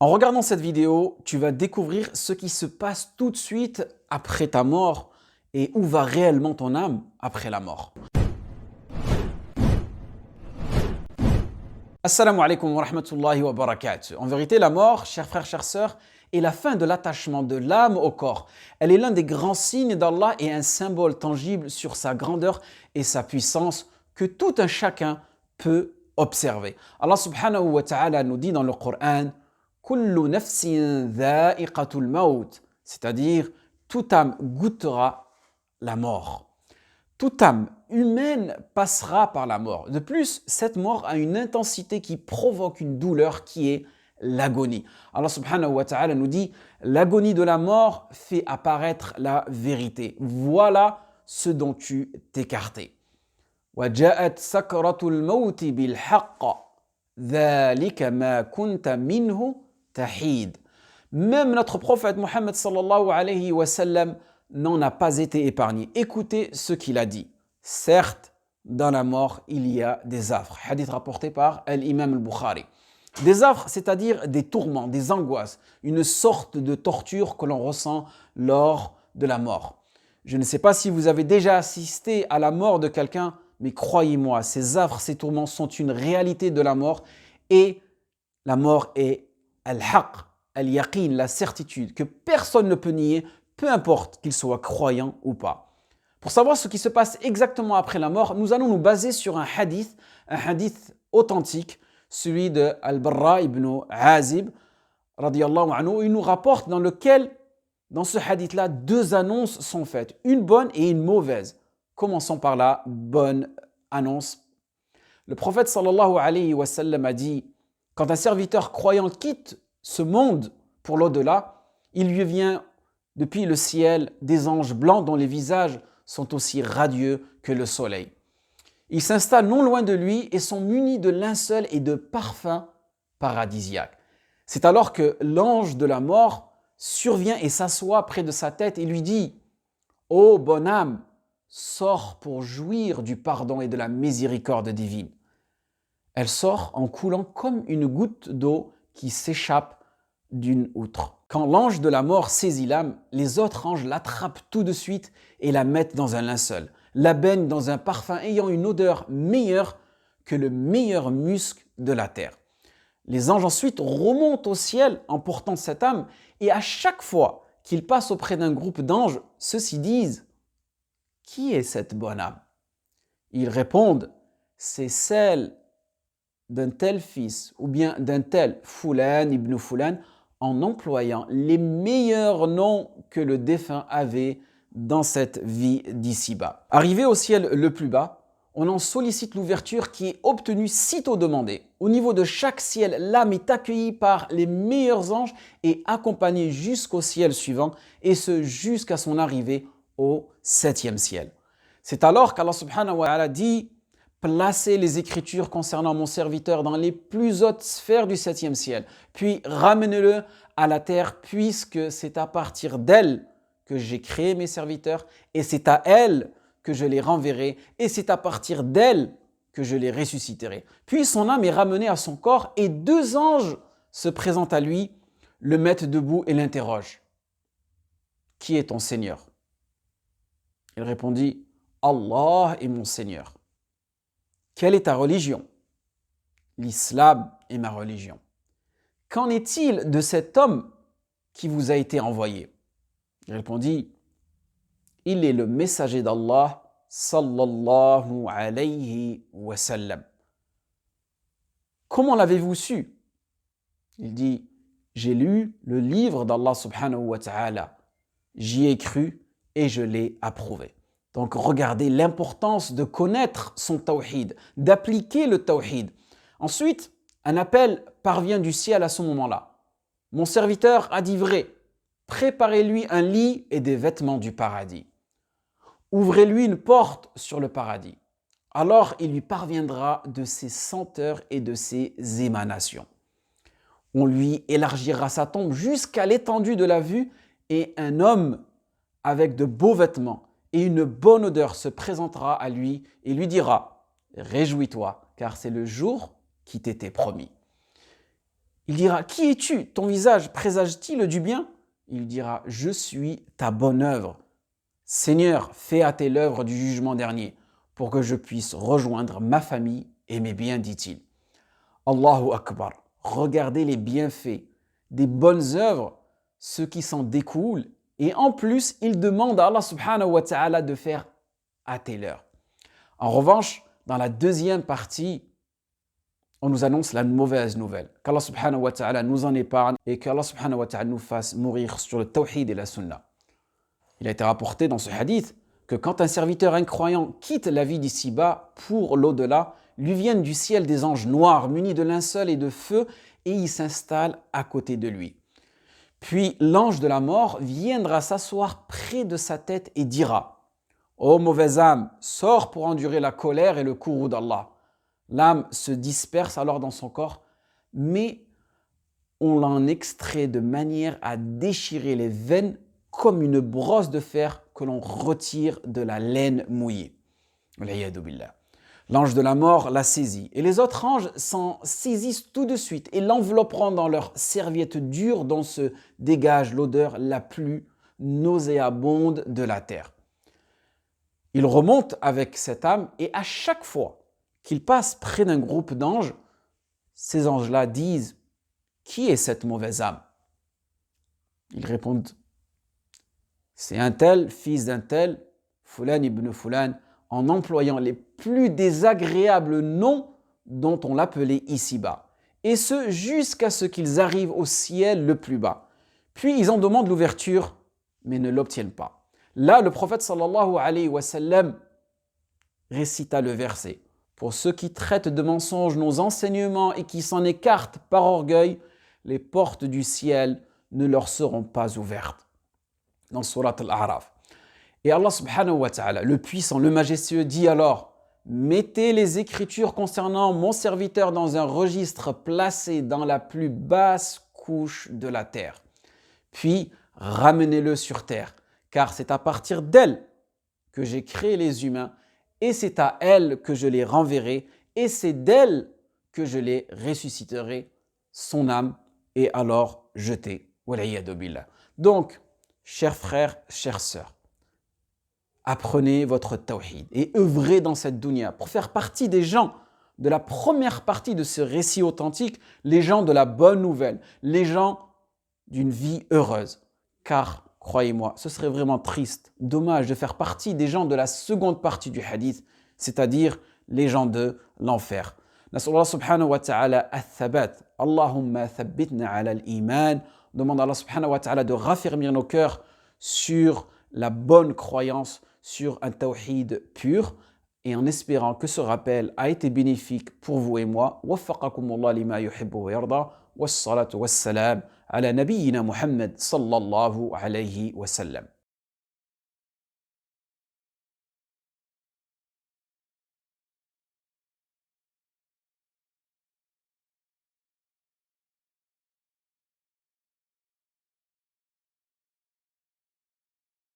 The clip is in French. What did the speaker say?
En regardant cette vidéo, tu vas découvrir ce qui se passe tout de suite après ta mort et où va réellement ton âme après la mort. Assalamu alaikum wa rahmatullahi wa barakatuh. En vérité, la mort, chers frères, chères sœurs, est la fin de l'attachement de l'âme au corps. Elle est l'un des grands signes d'Allah et un symbole tangible sur sa grandeur et sa puissance que tout un chacun peut observer. Allah subhanahu wa ta'ala nous dit dans le Coran Kullu nafsin dha'iqatul maut, c'est-à-dire toute âme goûtera la mort. Toute âme humaine passera par la mort. De plus, cette mort a une intensité qui provoque une douleur qui est l'agonie. Allah subhanahu wa ta'ala nous dit l'agonie de la mort fait apparaître la vérité. Voilà ce dont tu t'écartais. وَجَاءَتْ سَكْرَةُ الْمَوْتِ بِالْحَقِّ ذَلِكَ مَا كُنْتَ مِنْهُ تَحِيدٌ. Même notre prophète Mohammed sallallahu alayhi wa sallam n'en a pas été épargné. Écoutez ce qu'il a dit. Certes, dans la mort, il y a des affres. Hadith rapporté par l'imam al-Bukhari. Des affres, c'est-à-dire des tourments, des angoisses, une sorte de torture que l'on ressent lors de la mort. Je ne sais pas si vous avez déjà assisté à la mort de quelqu'un, mais croyez-moi, ces affres, ces tourments sont une réalité de la mort et la mort est al-haq, al-yaqin, la certitude que personne ne peut nier, peu importe qu'il soit croyant ou pas. Pour savoir ce qui se passe exactement après la mort, nous allons nous baser sur un hadith authentique, celui de Al-Barra ibn Azib, radiyallahu anhu. Il nous rapporte dans ce hadith-là, deux annonces sont faites, une bonne et une mauvaise. Commençons par la bonne annonce. Le prophète sallallahu alayhi wa sallam a dit, quand un serviteur croyant quitte ce monde pour l'au-delà, il lui vient depuis le ciel des anges blancs dont les visages sont aussi radieux que le soleil. Ils s'installent non loin de lui et sont munis de linceuls et de parfums paradisiaques. C'est alors que l'ange de la mort survient et s'assoit près de sa tête et lui dit « Ô bonne âme, sors pour jouir du pardon et de la miséricorde divine. » Elle sort en coulant comme une goutte d'eau qui s'échappe d'une outre. Quand l'ange de la mort saisit l'âme, les autres anges l'attrapent tout de suite et la mettent dans un linceul, la baignent dans un parfum ayant une odeur meilleure que le meilleur musc de la terre. Les anges ensuite remontent au ciel en portant cette âme et à chaque fois qu'ils passent auprès d'un groupe d'anges, ceux-ci disent « Qui est cette bonne âme ?» Ils répondent « C'est celle d'un tel fils ou bien d'un tel Fulan ibn Fulan » en employant les meilleurs noms que le défunt avait dans cette vie d'ici-bas. Arrivé au ciel le plus bas, on en sollicite l'ouverture qui est obtenue sitôt demandée. Au niveau de chaque ciel, l'âme est accueillie par les meilleurs anges et accompagnée jusqu'au ciel suivant, et ce jusqu'à son arrivée au 7e ciel. C'est alors qu'Allah subhanahu wa ta'ala dit « Placez les écritures concernant mon serviteur dans les plus hautes sphères du 7e ciel, puis ramenez-le à la terre, puisque c'est à partir d'elle que j'ai créé mes serviteurs, et c'est à elle que je les renverrai, et c'est à partir d'elle que je les ressusciterai. » Puis son âme est ramenée à son corps, et deux anges se présentent à lui, le mettent debout et l'interrogent. « Qui est ton Seigneur ?» Il répondit « Allah est mon Seigneur. » « Quelle est ta religion ?» ?»« L'islam est ma religion. »« Qu'en est-il de cet homme qui vous a été envoyé ?» Il répondit « Il est le messager d'Allah sallallahu alayhi wa sallam. »« Comment l'avez-vous su ?» Il dit « J'ai lu le livre d'Allah subhanahu wa ta'ala. J'y ai cru et je l'ai approuvé. » Donc regardez l'importance de connaître son tawhid, d'appliquer le tawhid. Ensuite, un appel parvient du ciel à ce moment-là. « Mon serviteur a dit vrai, préparez-lui un lit et des vêtements du paradis. Ouvrez-lui une porte sur le paradis. Alors il lui parviendra de ses senteurs et de ses émanations. On lui élargira sa tombe jusqu'à l'étendue de la vue et un homme avec de beaux vêtements et une bonne odeur se présentera à lui et lui dira « Réjouis-toi, car c'est le jour qui t'était promis. » Il dira, qui es-tu? Ton visage présage-t-il du bien? Il dira, je suis ta bonne œuvre. Seigneur, fais hâter l'œuvre du jugement dernier, pour que je puisse rejoindre ma famille et mes biens, dit-il. Allahu Akbar. Regardez les bienfaits des bonnes œuvres, ce qui s'en découle, et en plus, il demande à Allah subhanahu wa ta'ala de faire hâter l'heure. En revanche, dans la deuxième partie, on nous annonce la mauvaise nouvelle, qu'Allah subhanahu wa ta'ala nous en épargne et qu'Allah subhanahu wa ta'ala nous fasse mourir sur le tawhid et la sunna. Il a été rapporté dans ce hadith que quand un serviteur incroyant quitte la vie d'ici-bas pour l'au-delà, lui viennent du ciel des anges noirs munis de linceul et de feu et ils s'installent à côté de lui. Puis l'ange de la mort viendra s'asseoir près de sa tête et dira « Ô mauvaise âme, sors pour endurer la colère et le courroux d'Allah. » L'âme se disperse alors dans son corps, mais on l'en extrait de manière à déchirer les veines comme une brosse de fer que l'on retire de la laine mouillée. L'ange de la mort la saisit et les autres anges s'en saisissent tout de suite et l'envelopperont dans leur serviette dure dont se dégage l'odeur la plus nauséabonde de la terre. Ils remontent avec cette âme et à chaque fois qu'ils passent près d'un groupe d'anges, ces anges-là disent « Qui est cette mauvaise âme ?» Ils répondent « C'est un tel, fils d'un tel, Fulan ibn Fulan », en employant les plus désagréables noms dont on l'appelait ici-bas. Et ce, jusqu'à ce qu'ils arrivent au ciel le plus bas. Puis ils en demandent l'ouverture, mais ne l'obtiennent pas. Là, le prophète sallallahu alayhi wa sallam récita le verset. Pour ceux qui traitent de mensonges nos enseignements et qui s'en écartent par orgueil, les portes du ciel ne leur seront pas ouvertes. Dans Surat Al-A'raf. Et Allah subhanahu wa ta'ala, le puissant, le majestueux, dit alors « Mettez les écritures concernant mon serviteur dans un registre placé dans la plus basse couche de la terre. Puis ramenez-le sur terre, car c'est à partir d'elle que j'ai créé les humains et c'est à elle que je les renverrai et c'est d'elle que je les ressusciterai, son âme est alors jetée. » Donc, chers frères, chères sœurs, apprenez votre tawhid et œuvrez dans cette dunya pour faire partie des gens de la première partie de ce récit authentique, les gens de la bonne nouvelle, les gens d'une vie heureuse. Car, croyez-moi, ce serait vraiment triste, dommage de faire partie des gens de la seconde partie du hadith, c'est-à-dire les gens de l'enfer. Nas'Allah subhanahu wa ta'ala al-thabat. Allahumma thabbitna ala al-iman. Demande à Allah subhanahu wa ta'ala de raffermir nos cœurs sur la bonne croyance, sur un tawhid pur, et en espérant que ce rappel a été bénéfique pour vous et moi. Waffaqakumullah lima yuhibbu wa yarda. Wassalatu wassalam ala nabiyyina Muhammad sallallahu alayhi wa sallam.